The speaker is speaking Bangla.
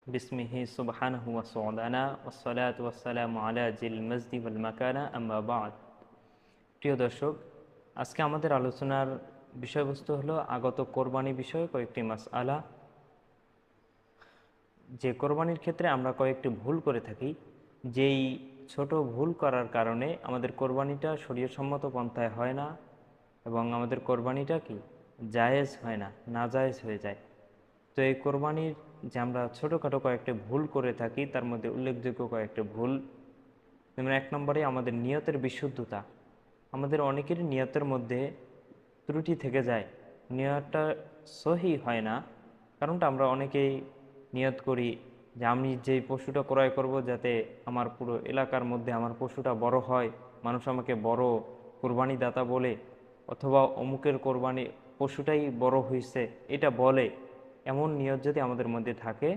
বিসমিহি সুবহানাহু ওয়া সু'দানা ওয়াসসালাতু ওয়াসসালামু আলা জিল মাজদি ওয়াল মাকানা আম্মা বা'দ। প্রিয় দর্শক, আজকে আমাদের আলোচনার বিষয়বস্তু হলো আগত কোরবানি বিষয়ে কয়েকটি মাসআলা। যে কোরবানির ক্ষেত্রে আমরা কয়েকটি ভুল করে থাকি, যেই ছোট ভুল করার কারণে আমাদের কোরবানিটা শরীয়তসম্মত পন্থায় হয় না এবং আমাদের কোরবানিটা কি জায়েজ হয় না, নাজায়েজ হয়ে যায়। তো এই কোরবানির যে আমরা ছোটোখাটো কয়েকটি ভুল করে থাকি, তার মধ্যে উল্লেখযোগ্য কয়েকটি ভুল। যেমন 1 নম্বরে আমাদের নিয়তের বিশুদ্ধতা। আমাদের অনেকেরই নিয়তের মধ্যে ত্রুটি থেকে যায়, নিয়তটা সহি হয় না। কারণটা আমরা অনেকেই নিয়ত করি যে আমি যেই পশুটা ক্রয় করব যাতে আমার পুরো এলাকার মধ্যে আমার পশুটা বড় হয়, মানুষ আমাকে বড় কোরবানি দাতা বলে, অথবা অমুকের কোরবানি পশুটাই বড় হয়েছে এটা বলে। এমন নিয়ত যদি আমাদের মধ্যে থাকে